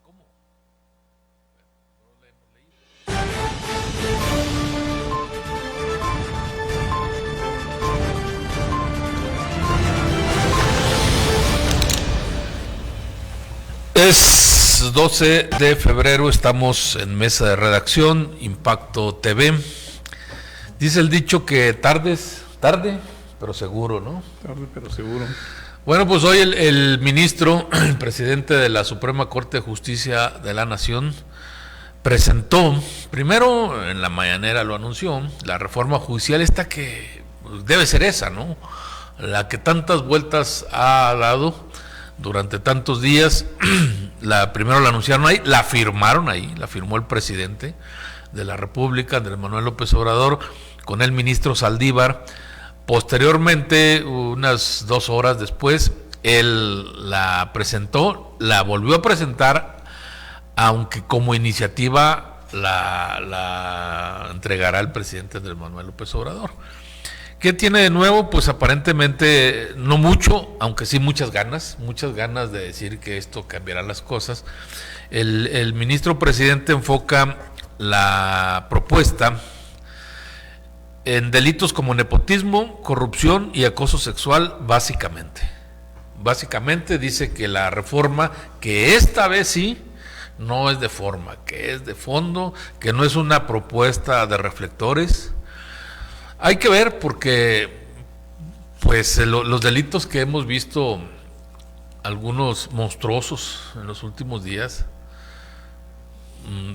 ¿Cómo? No le hemos leído. Es 12 de febrero, estamos en mesa de redacción, Impacto TV. Dice el dicho que tarde, pero seguro, ¿no? Tarde, pero seguro. Bueno, pues hoy el ministro, el presidente de la Suprema Corte de Justicia de la Nación, presentó, primero en la mañanera lo anunció, la reforma judicial esta que debe ser esa, ¿no? La que tantas vueltas ha dado durante tantos días. Primero la anunciaron ahí, la firmaron ahí, la firmó el presidente de la República, Andrés Manuel López Obrador, con el ministro Saldívar. Posteriormente, unas 2 horas después, él la presentó, la volvió a presentar, aunque como iniciativa la entregará el presidente Andrés Manuel López Obrador. ¿Qué tiene de nuevo? Pues aparentemente no mucho, aunque sí muchas ganas de decir que esto cambiará las cosas. El ministro presidente enfoca la propuesta en delitos como nepotismo, corrupción y acoso sexual, básicamente. Básicamente dice que la reforma, que esta vez sí, no es de forma, que es de fondo, que no es una propuesta de reflectores. Hay que ver porque pues los delitos que hemos visto, algunos monstruosos en los últimos días,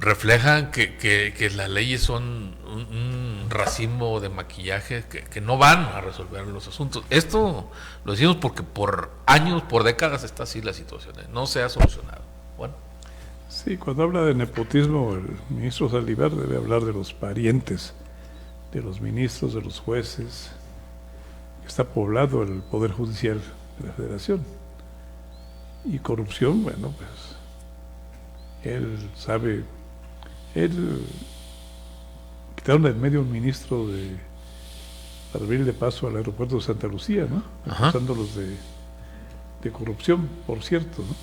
reflejan que las leyes son un racimo de maquillaje que no van a resolver los asuntos. Esto lo decimos porque por años, por décadas está así la situación, no se ha solucionado. Bueno. Sí, cuando habla de nepotismo, el ministro Saldívar debe hablar de los parientes, de los ministros, de los jueces. Está poblado el Poder Judicial de la Federación. Y corrupción, bueno, pues él sabe, quitaron de en medio un ministro para abrirle paso al aeropuerto de Santa Lucía, ¿no? Acusándolos de corrupción, por cierto, ¿no?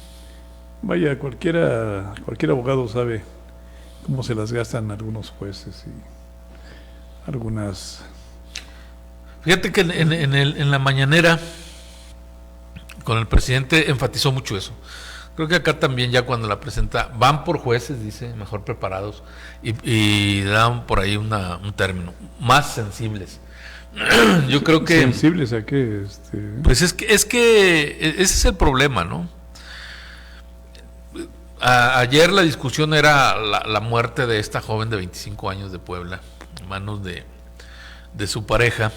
Vaya, cualquier abogado sabe cómo se las gastan algunos jueces y algunas. Fíjate que en la mañanera con el presidente enfatizó mucho eso. Creo que acá también ya cuando la presenta, van por jueces, dice, mejor preparados, y dan por ahí un término, más sensibles. Yo creo que... ¿Sensibles a qué? Pues es que ese es el problema, ¿no? Ayer la discusión era la muerte de esta joven de 25 años de Puebla, en manos de su pareja,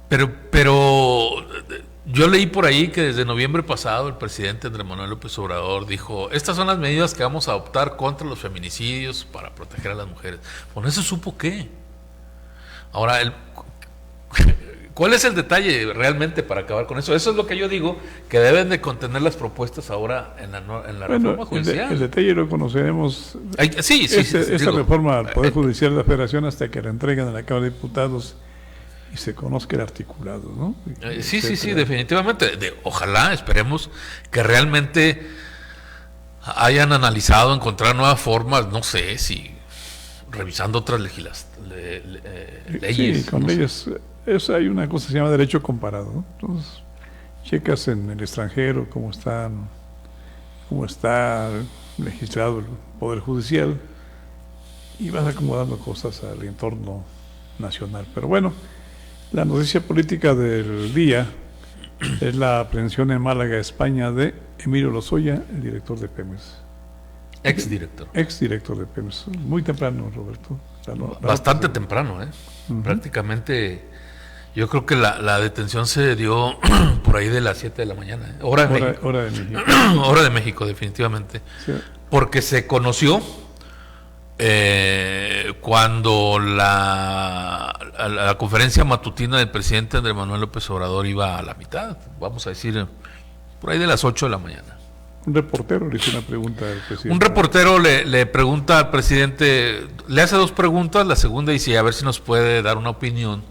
pero yo leí por ahí que desde noviembre pasado el presidente Andrés Manuel López Obrador dijo: estas son las medidas que vamos a adoptar contra los feminicidios para proteger a las mujeres. ¿Con eso supo qué? Ahora, ¿cuál es el detalle realmente para acabar con eso? Eso es lo que yo digo, que deben de contener las propuestas ahora en la reforma judicial. El detalle lo conoceremos. Sí. Esta reforma al Poder Judicial de la Federación hasta que la entreguen a la Cámara de Diputados y se conozca el articulado, ¿no? Sí, definitivamente. Ojalá, esperemos que realmente hayan analizado, encontrar nuevas formas, no sé, si revisando otras leyes. Sí, con leyes. Hay una cosa que se llama derecho comparado, ¿no? Entonces, checas en el extranjero cómo está legislado el Poder Judicial y vas acomodando cosas al entorno nacional. Pero bueno, la noticia política del día es la aprehensión en Málaga, España, de Emilio Lozoya, el director de Pemex. Exdirector de Pemex. Muy temprano, Roberto. Bastante temprano, ¿eh? Uh-huh. Prácticamente, yo creo que la detención se dio por ahí de las 7 de la mañana, ¿eh? Hora de México. Hora de México, definitivamente. Sí. Porque se conoció cuando la conferencia matutina del presidente Andrés Manuel López Obrador iba a la mitad, vamos a decir, por ahí de las 8 de la mañana. Un reportero le hizo una pregunta al presidente. Un reportero le pregunta al presidente, le hace 2 preguntas, la segunda dice a ver si nos puede dar una opinión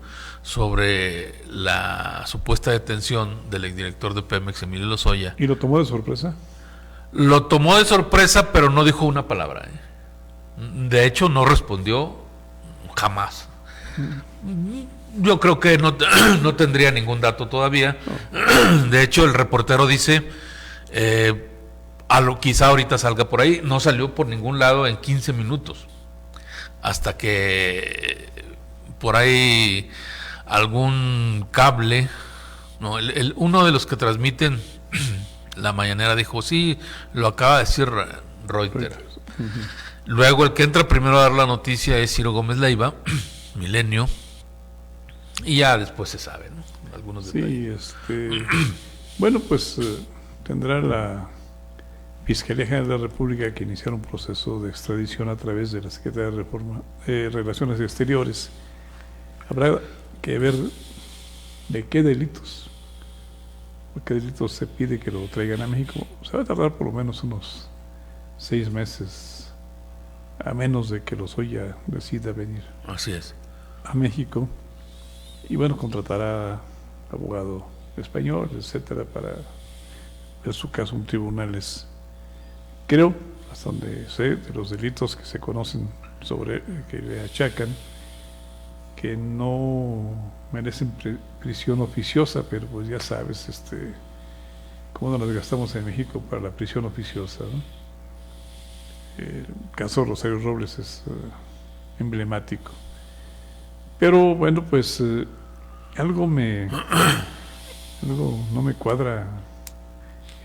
sobre la supuesta detención del exdirector de Pemex, Emilio Lozoya. ¿Y lo tomó de sorpresa? Lo tomó de sorpresa, pero no dijo una palabra. De hecho, no respondió jamás. Yo creo que no tendría ningún dato todavía. De hecho, el reportero dice, quizá ahorita salga por ahí, no salió por ningún lado en 15 minutos. Hasta que por ahí algún cable, no, uno de los que transmiten la mañanera dijo, sí, lo acaba de decir Reuters. Luego el que entra primero a dar la noticia es Ciro Gómez Leiva, Milenio, y ya después se sabe, ¿no? Algunos detalles. Bueno, pues tendrá la Fiscalía General de la República que iniciar un proceso de extradición a través de la Secretaría de Relaciones Exteriores. Habrá que ver de qué delitos se pide que lo traigan a México. Se va a tardar por lo menos unos 6 meses, a menos de que Lozoya decida venir. Así es. A México. Y bueno, contratará abogado español, etcétera, para ver su caso en tribunales. Creo, hasta donde sé, de los delitos que se conocen que le achacan, que no merecen prisión oficiosa, pero pues ya sabes, cómo nos gastamos en México para la prisión oficiosa, ¿no? El caso de Rosario Robles es emblemático. Pero bueno, pues algo no me cuadra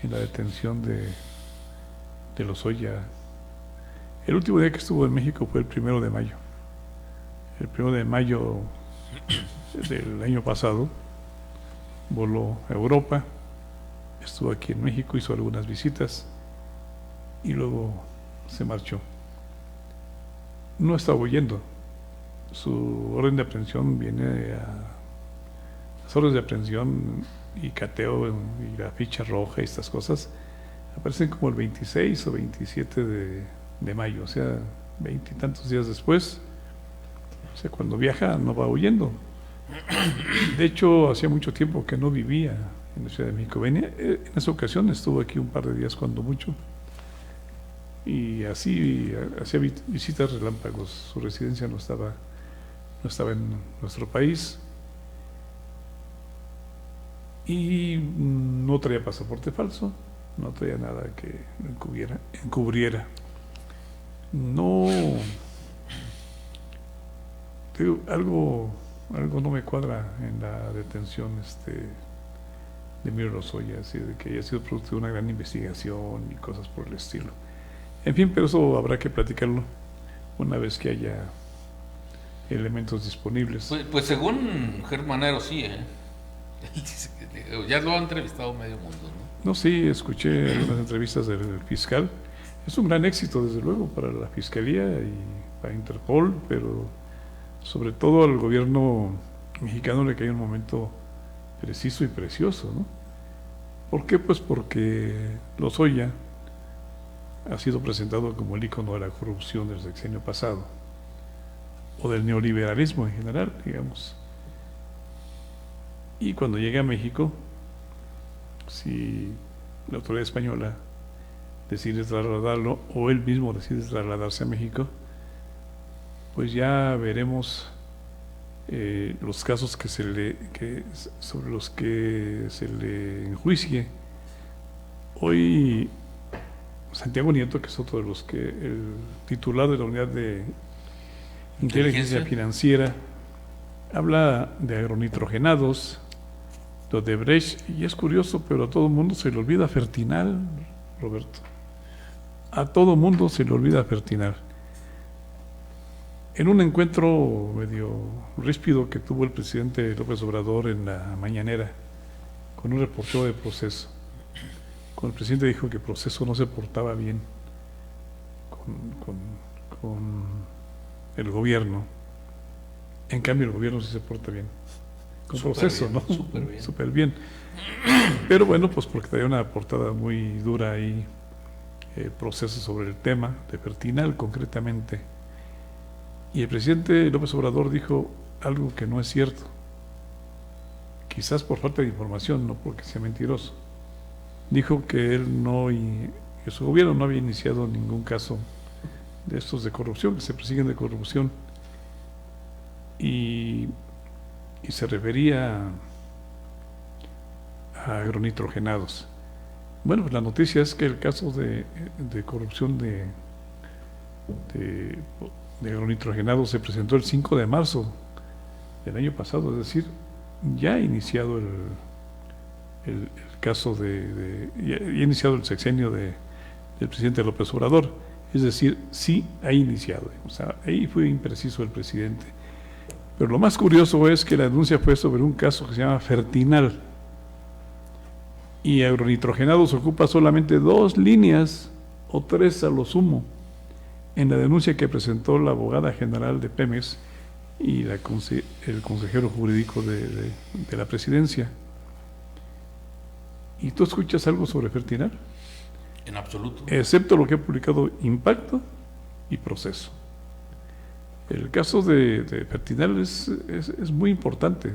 en la detención de Lozoya. El último día que estuvo en México fue el 1 de mayo. El 1 de mayo del año pasado voló a Europa, estuvo aquí en México, hizo algunas visitas y luego se marchó. No estaba huyendo. Su orden de aprehensión viene las órdenes de aprehensión y cateo y la ficha roja y estas cosas aparecen como el 26 o 27 de mayo, o sea, 20 y tantos días después. O sea, cuando viaja no va huyendo. De hecho, hacía mucho tiempo que no vivía en la Ciudad de México. Venía, en esa ocasión estuvo aquí un par de días cuando mucho. Y así hacía visitas relámpagos. Su residencia no estaba en nuestro país. Y no traía pasaporte falso, no traía nada que lo encubriera. No, digo, algo no me cuadra en la detención de Emilio Lozoya, así de que haya sido producto de una gran investigación y cosas por el estilo. En fin, pero eso habrá que platicarlo una vez que haya elementos disponibles. Pues según Germanero sí, Él dice que ya lo ha entrevistado medio mundo, ¿no? No, sí, escuché algunas entrevistas del fiscal. Es un gran éxito, desde luego, para la Fiscalía y para Interpol, pero sobre todo al gobierno mexicano le cae un momento preciso y precioso, ¿no? ¿Por qué? Pues porque Lozoya ha sido presentado como el ícono de la corrupción del sexenio pasado, o del neoliberalismo en general, digamos. Y cuando llegue a México, si la autoridad española decide trasladarlo, o él mismo decide trasladarse a México, pues ya veremos los casos sobre los que se le enjuicie. Hoy Santiago Nieto, que es otro de los que el titular de la unidad de inteligencia financiera, habla de agronitrogenados, de Odebrecht, y es curioso, pero a todo el mundo se le olvida Fertinal, Roberto. A todo el mundo se le olvida Fertinal. En un encuentro medio ríspido que tuvo el presidente López Obrador en la mañanera con un reportero de Proceso, cuando el presidente dijo que Proceso no se portaba bien con el gobierno, en cambio el gobierno sí se porta bien con Proceso, ¿no? Súper bien. Pero bueno, pues porque traía una portada muy dura ahí, Proceso, sobre el tema de Fertinal concretamente. Y el presidente López Obrador dijo algo que no es cierto, quizás por falta de información, no porque sea mentiroso. Dijo que él no que su gobierno no había iniciado ningún caso de estos de corrupción, que se persiguen de corrupción, y se refería a agronitrogenados. Bueno, pues la noticia es que el caso de corrupción de agronitrogenados se presentó el 5 de marzo del año pasado, es decir, ya ha iniciado el caso ya ha iniciado el sexenio del presidente López Obrador, es decir, sí ha iniciado, o sea, ahí fue impreciso el presidente. Pero lo más curioso es que la denuncia fue sobre un caso que se llama Fertinal, y agronitrogenados ocupa solamente 2 líneas o 3 a lo sumo en la denuncia que presentó la abogada general de Pemex y el consejero jurídico de la presidencia. ¿Y tú escuchas algo sobre Fertinal? En absoluto. Excepto lo que ha publicado Impacto y Proceso. El caso de Fertinal es muy importante.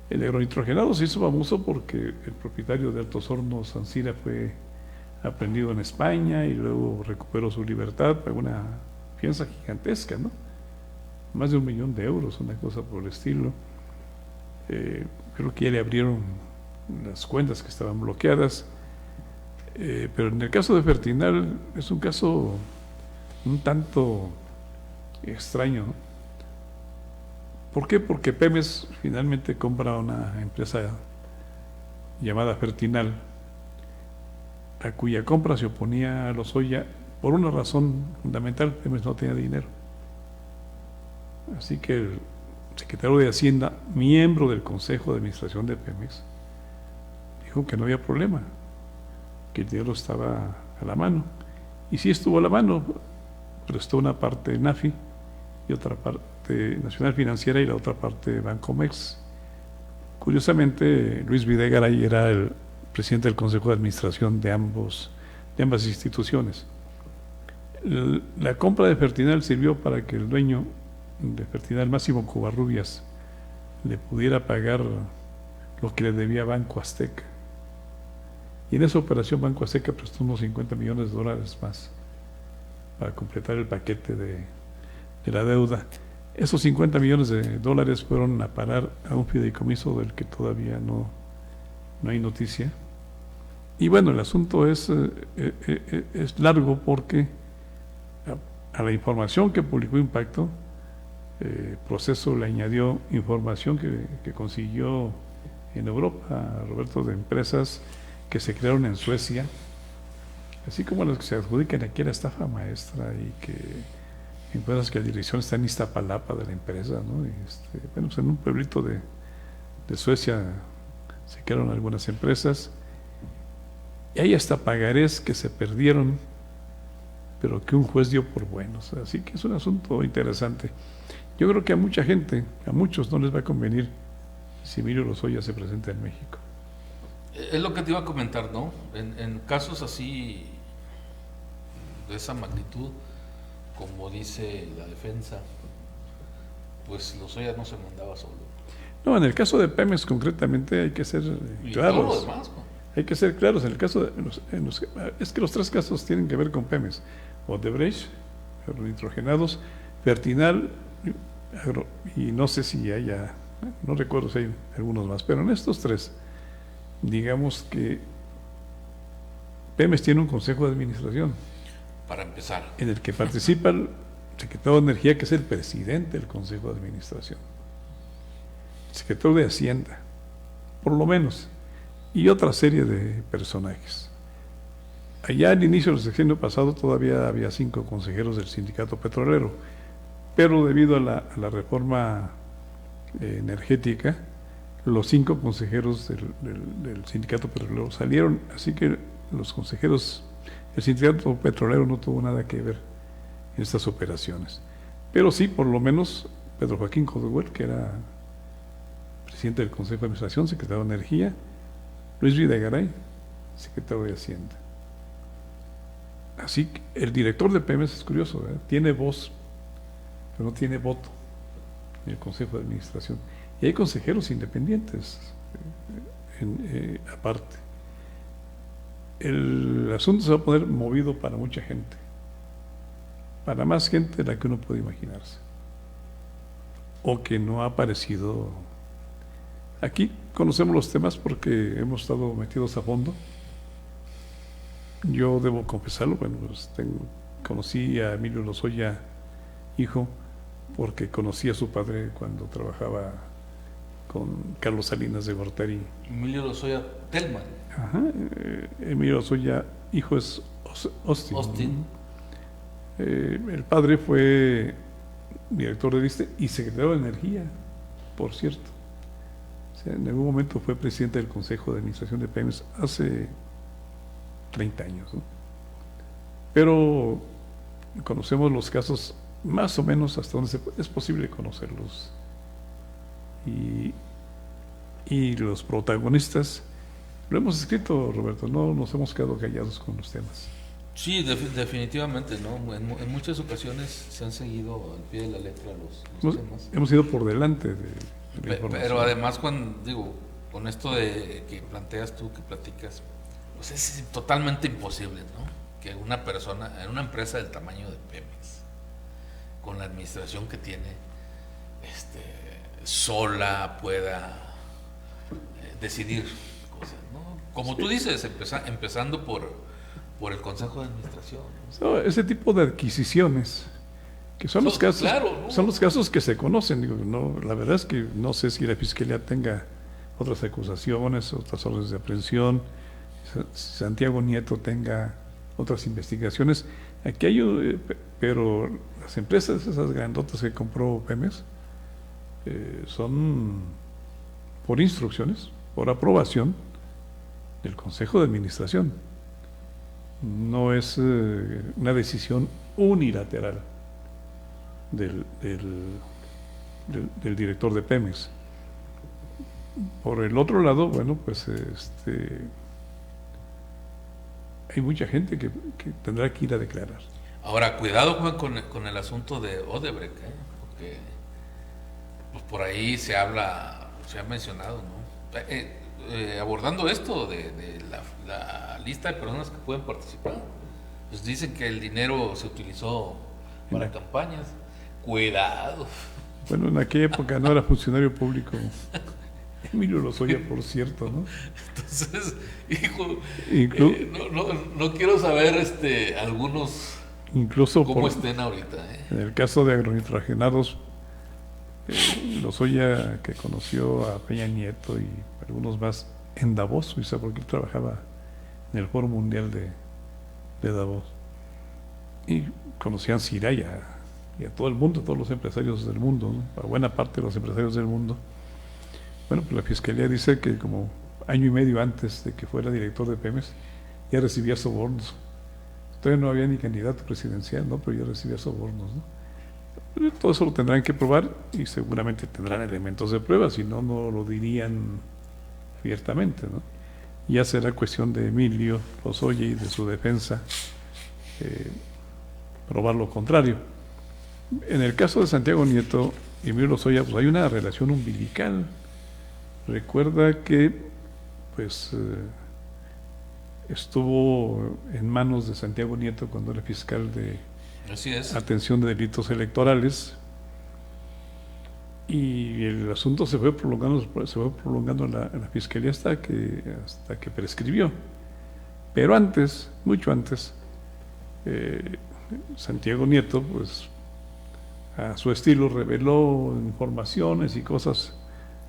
El agronitrogenado se hizo famoso porque el propietario de Altos Hornos, Ancira, fue aprendido en España y luego recuperó su libertad, pagó una fianza gigantesca, ¿no? Más de €1 millón, una cosa por el estilo. Creo que ya le abrieron las cuentas que estaban bloqueadas. Pero en el caso de Fertinal es un caso un tanto extraño, ¿no? ¿Por qué? Porque Pemex finalmente compra una empresa llamada Fertinal, a cuya compra se oponía a Lozoya por una razón fundamental: Pemex no tenía dinero. Así que el secretario de Hacienda, miembro del Consejo de Administración de Pemex, dijo que no había problema, que el dinero estaba a la mano. Y sí estuvo a la mano, prestó una parte NAFI y otra parte Nacional Financiera y la otra parte Bancomex. Curiosamente, Luis Videgaray era el presidente del Consejo de Administración de ambas instituciones. La compra de Fertinal sirvió para que el dueño de Fertinal, Máximo Covarrubias, le pudiera pagar lo que le debía Banco Azteca. Y en esa operación Banco Azteca prestó unos $50 millones más para completar el paquete de la deuda. Esos $50 millones fueron a parar a un fideicomiso del que todavía no hay noticia. Y bueno, el asunto es largo porque a la información que publicó Impacto, Proceso le añadió información que consiguió en Europa, Roberto, de empresas que se crearon en Suecia, así como las que se adjudican aquí a la estafa maestra, y que encuentras que la dirección está en Iztapalapa de la empresa, ¿no? Bueno, pues en un pueblito de Suecia se crearon algunas empresas, y hay hasta pagarés que se perdieron, pero que un juez dio por buenos. Así que es un asunto interesante. Yo creo que a mucha gente, a muchos no les va a convenir si Emilio Lozoya se presenta en México. Es lo que te iba a comentar, ¿no? En casos así, de esa magnitud, como dice la defensa, pues Lozoya no se mandaba solo. No, en el caso de Pemex concretamente hay que ser claros. Todo lo demás, ¿no? Hay que ser claros. En el caso de es que los 3 casos tienen que ver con Pemex: Odebrecht, agronitrogenados, Fertinal, y no sé si haya, no recuerdo si hay algunos más, pero en estos 3, digamos que Pemex tiene un consejo de administración, para empezar, en el que participa el secretario de Energía, que es el presidente del consejo de administración, el secretario de Hacienda, por lo menos, y otra serie de personajes. Allá al inicio del sexenio pasado todavía había 5 consejeros del sindicato petrolero, pero debido a la reforma energética, los 5 consejeros del sindicato petrolero salieron, así que los consejeros, el sindicato petrolero no tuvo nada que ver en estas operaciones. Pero sí, por lo menos, Pedro Joaquín Codewell, que era presidente del Consejo de Administración, secretario de Energía; Luis Videgaray, secretario de Hacienda. Así que el director de Pemex es curioso, ¿verdad? Tiene voz, pero no tiene voto en el Consejo de Administración. Y hay consejeros independientes aparte. el asunto se va a poner movido para mucha gente, para más gente de la que uno puede imaginarse, o que no ha aparecido. Aquí conocemos los temas porque hemos estado metidos a fondo. Yo debo confesarlo, bueno, pues conocí a Emilio Lozoya, hijo, porque conocí a su padre cuando trabajaba con Carlos Salinas de Gortari. Emilio Lozoya Telman. Ajá, Emilio Lozoya, hijo, es Austin. El padre fue director de ISSSTE y secretario de Energía, por cierto. O sea, en algún momento fue presidente del Consejo de Administración de Pemex hace 30 años, ¿no? Pero conocemos los casos más o menos hasta donde es posible conocerlos. Y los protagonistas, lo hemos escrito, Roberto, no nos hemos quedado callados con los temas. Sí, definitivamente, ¿no? En muchas ocasiones se han seguido al pie de la letra los temas. Hemos ido por delante de la información. Pero además, con esto de que planteas tú, que platicas, pues es totalmente imposible, ¿no? Que una persona, en una empresa del tamaño de Pemex, con la administración que tiene, sola pueda decidir cosas, ¿no? Como tú dices, empezando por el Consejo de Administración, ¿no? Ese tipo de adquisiciones, que son los casos, claro, ¿no? Son los casos que se conocen. Digo, no, la verdad es que no sé si la Fiscalía tenga otras acusaciones, otras órdenes de aprehensión, Santiago Nieto tenga otras investigaciones. Aquí hay, pero las empresas, esas grandotas que compró Pemex, son por instrucciones, por aprobación del Consejo de Administración. No es una decisión unilateral del director de Pemex. Por el otro lado, bueno, pues hay mucha gente que tendrá que ir a declarar. Ahora, cuidado, Juan, con el asunto de Odebrecht, porque pues por ahí se ha mencionado, ¿no? Abordando esto de la lista de personas que pueden participar, pues dicen que el dinero se utilizó para campañas. Cuidado. Bueno, en aquella época no era funcionario público Emilio Lozoya, por cierto, ¿no? Entonces, hijo, no quiero saber algunos incluso cómo estén ahorita. En el caso de agronitrogenados, Lozoya, que conoció a Peña Nieto y algunos más en Davos, Suiza, porque él trabajaba en el Foro Mundial de Davos, y conocían a Siraya y a todo el mundo, a todos los empresarios del mundo, ¿no? A buena parte de los empresarios del mundo. Bueno, pues la Fiscalía dice que como año y medio antes de que fuera director de Pemex, ya recibía sobornos. Todavía no había ni candidato presidencial, ¿no? Pero ya recibía sobornos, ¿no? Todo eso lo tendrán que probar y seguramente tendrán elementos de prueba, si no, no lo dirían abiertamente, ¿no? Ya será cuestión de Emilio Lozoya y de su defensa probar lo contrario. En el caso de Santiago Nieto y Emilio Lozoya, pues hay una relación umbilical. Recuerda que pues estuvo en manos de Santiago Nieto cuando era fiscal de atención de delitos electorales, y el asunto se fue prolongando en la Fiscalía hasta que prescribió. Pero antes, mucho antes, Santiago Nieto, pues a su estilo, reveló informaciones y cosas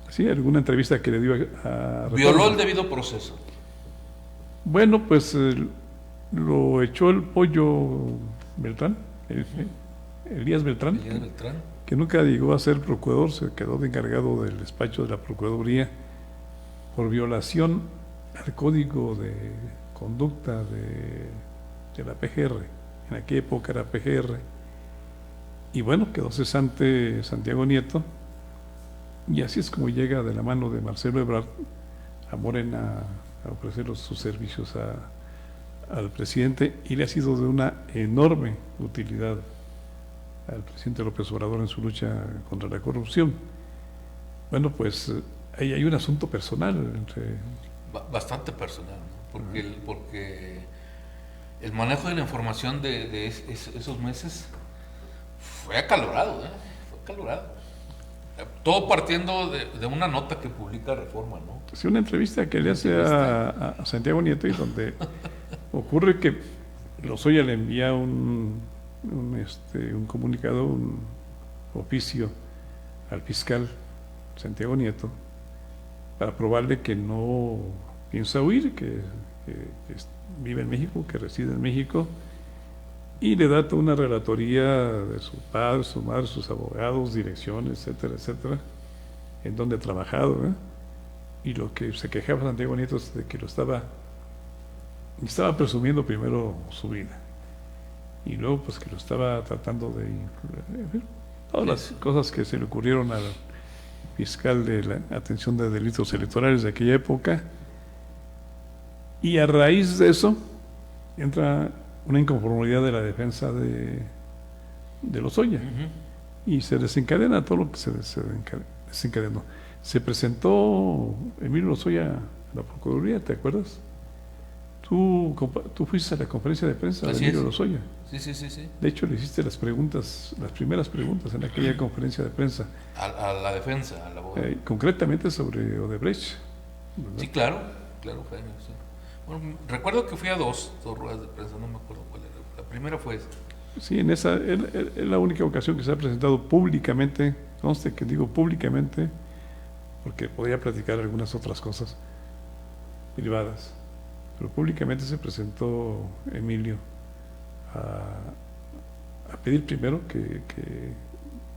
así, alguna entrevista que le dio a violó el debido proceso. Bueno, pues lo echó el pollo Beltrán, Elías Beltrán, que nunca llegó a ser procurador, se quedó de encargado del despacho de la Procuraduría por violación al Código de Conducta de la PGR. En aquella época era PGR. Y bueno, quedó cesante Santiago Nieto, y así es como llega de la mano de Marcelo Ebrard a Morena a ofrecer sus servicios al presidente, y le ha sido de una enorme utilidad al presidente López Obrador en su lucha contra la corrupción. Bueno, pues ahí hay un asunto personal bastante personal, ¿no? porque el manejo de la información de esos meses fue acalorado, fue acalorado. Todo partiendo de una nota que publica Reforma, ¿no? Sí, una entrevista que le hace a Santiago Nieto, y donde ocurre que Lozoya le envía un comunicado, un oficio al fiscal Santiago Nieto para probarle que no piensa huir, que vive en México, que reside en México, y le da toda una relatoría de su padre, su madre, sus abogados, direcciones, etcétera, etcétera, en donde ha trabajado, y lo que se quejaba Santiago Nieto es de que estaba presumiendo primero su vida, y luego pues que lo estaba tratando de todas las cosas que se le ocurrieron al fiscal de la atención de delitos electorales de aquella época. Y a raíz de eso entra una inconformidad de la defensa de Lozoya, y se desencadena todo lo que se desencadenó. Se presentó Emilio Lozoya a la Procuraduría, ¿te acuerdas? Tú fuiste a la conferencia de prensa de Emilio Lozoya. Sí. De hecho, le hiciste las primeras preguntas en aquella conferencia de prensa. A la defensa, a la abogada. Concretamente sobre Odebrecht, ¿verdad? Sí, claro, Jaime, sí. Bueno, recuerdo que fui a dos ruedas de prensa, no me acuerdo cuál era. La primera fue esa. Sí, en esa es la única ocasión que se ha presentado públicamente, conste que digo públicamente, porque podría platicar algunas otras cosas privadas, pero públicamente se presentó Emilio a pedir primero que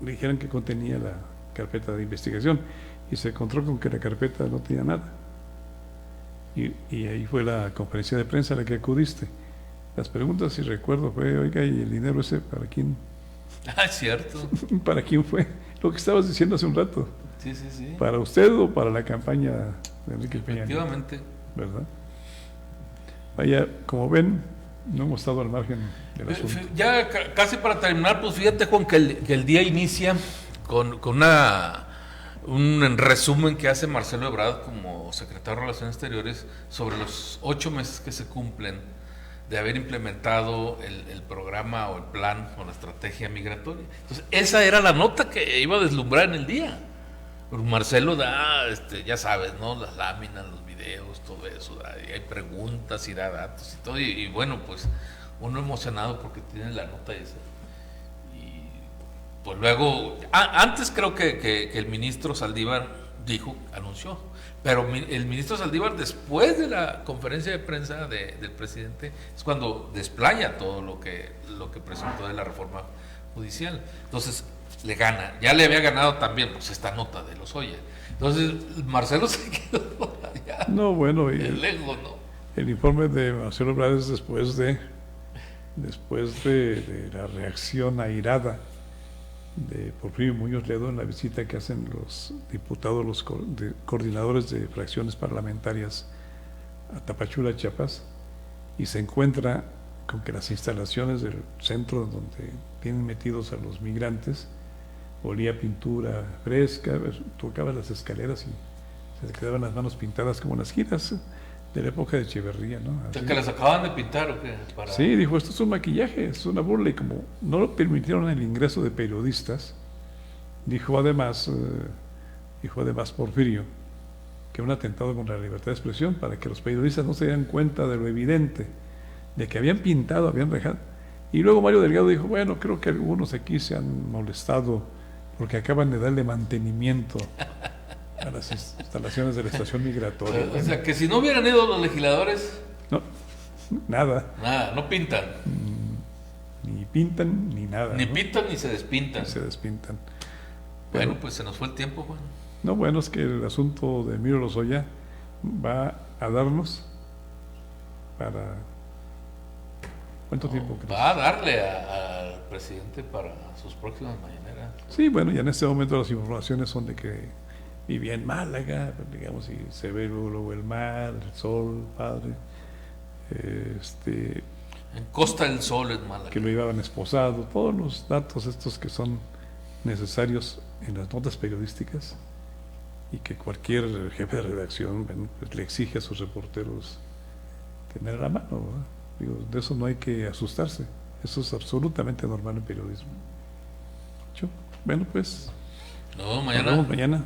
le dijeran que contenía la carpeta de investigación, y se encontró con que la carpeta no tenía nada. Y ahí fue la conferencia de prensa a la que acudiste. Las preguntas, si recuerdo, fue: oiga, ¿y el dinero ese para quién? Ah, es cierto. ¿Para quién fue? Lo que estabas diciendo hace un rato. Sí. ¿Para usted o para la campaña de Enrique Peña Nieto? Efectivamente. ¿Verdad? Vaya, como ven, no hemos estado al margen del asunto. Ya casi para terminar, pues fíjate, Juan, que el día inicia con un resumen que hace Marcelo Ebrard como secretario de Relaciones Exteriores sobre los 8 meses que se cumplen de haber implementado el programa o el plan o la estrategia migratoria. Entonces, esa era la nota que iba a deslumbrar en el día. Marcelo da, ya sabes, ¿no? Las láminas, los videos, todo eso, y hay preguntas y da datos y todo, y bueno, pues uno emocionado porque tiene la nota esa. Y pues luego, antes creo que el ministro Saldívar anunció, pero el ministro Saldívar, después de la conferencia de prensa del presidente, es cuando desplaya todo lo que presentó de la reforma judicial. Entonces le gana, ya le había ganado también pues esta nota de Lozoya. Entonces Marcelo se quedó allá. No, bueno, y lejos, ¿no? El informe de Marcelo Ebrard es después de la reacción airada de Porfirio Muñoz Ledo en la visita que hacen los diputados, los coordinadores de fracciones parlamentarias a Tapachula, Chiapas, y se encuentra con que las instalaciones del centro donde tienen metidos a los migrantes olía pintura fresca, tocabas las escaleras y se te quedaban las manos pintadas como las giras de la época de Echeverría, ¿no? Así. ¿Que las acaban de pintar o qué? Sí, dijo, esto es un maquillaje, es una burla, y como no lo permitieron el ingreso de periodistas, dijo además Porfirio que un atentado contra la libertad de expresión, para que los periodistas no se dieran cuenta de lo evidente, de que habían pintado, habían dejado. Y luego Mario Delgado dijo, bueno, creo que algunos aquí se han molestado porque acaban de darle mantenimiento a las instalaciones de la estación migratoria. O sea, que si no hubieran ido los legisladores... No, nada. Nada, no pintan. Ni pintan, ni nada. Ni pintan, ni se despintan. Se despintan. Bueno, pues se nos fue el tiempo, Juan. No, bueno, es que el asunto de Emilio Lozoya va a darnos para... ¿Cuánto tiempo crees? Va a darle al presidente para sus próximas mañaneras. Sí, bueno, y en este momento las informaciones son de que vivía en Málaga, digamos, y se ve luego el mar, el sol, padre. En Costa del Sol es Málaga. Que lo llevaban esposado, todos los datos estos que son necesarios en las notas periodísticas y que cualquier jefe de redacción, bueno, pues le exige a sus reporteros tener a la mano, ¿verdad? Digo, de eso no hay que asustarse. Eso es absolutamente normal en periodismo. Bueno, pues. No, mañana. Nos vemos mañana.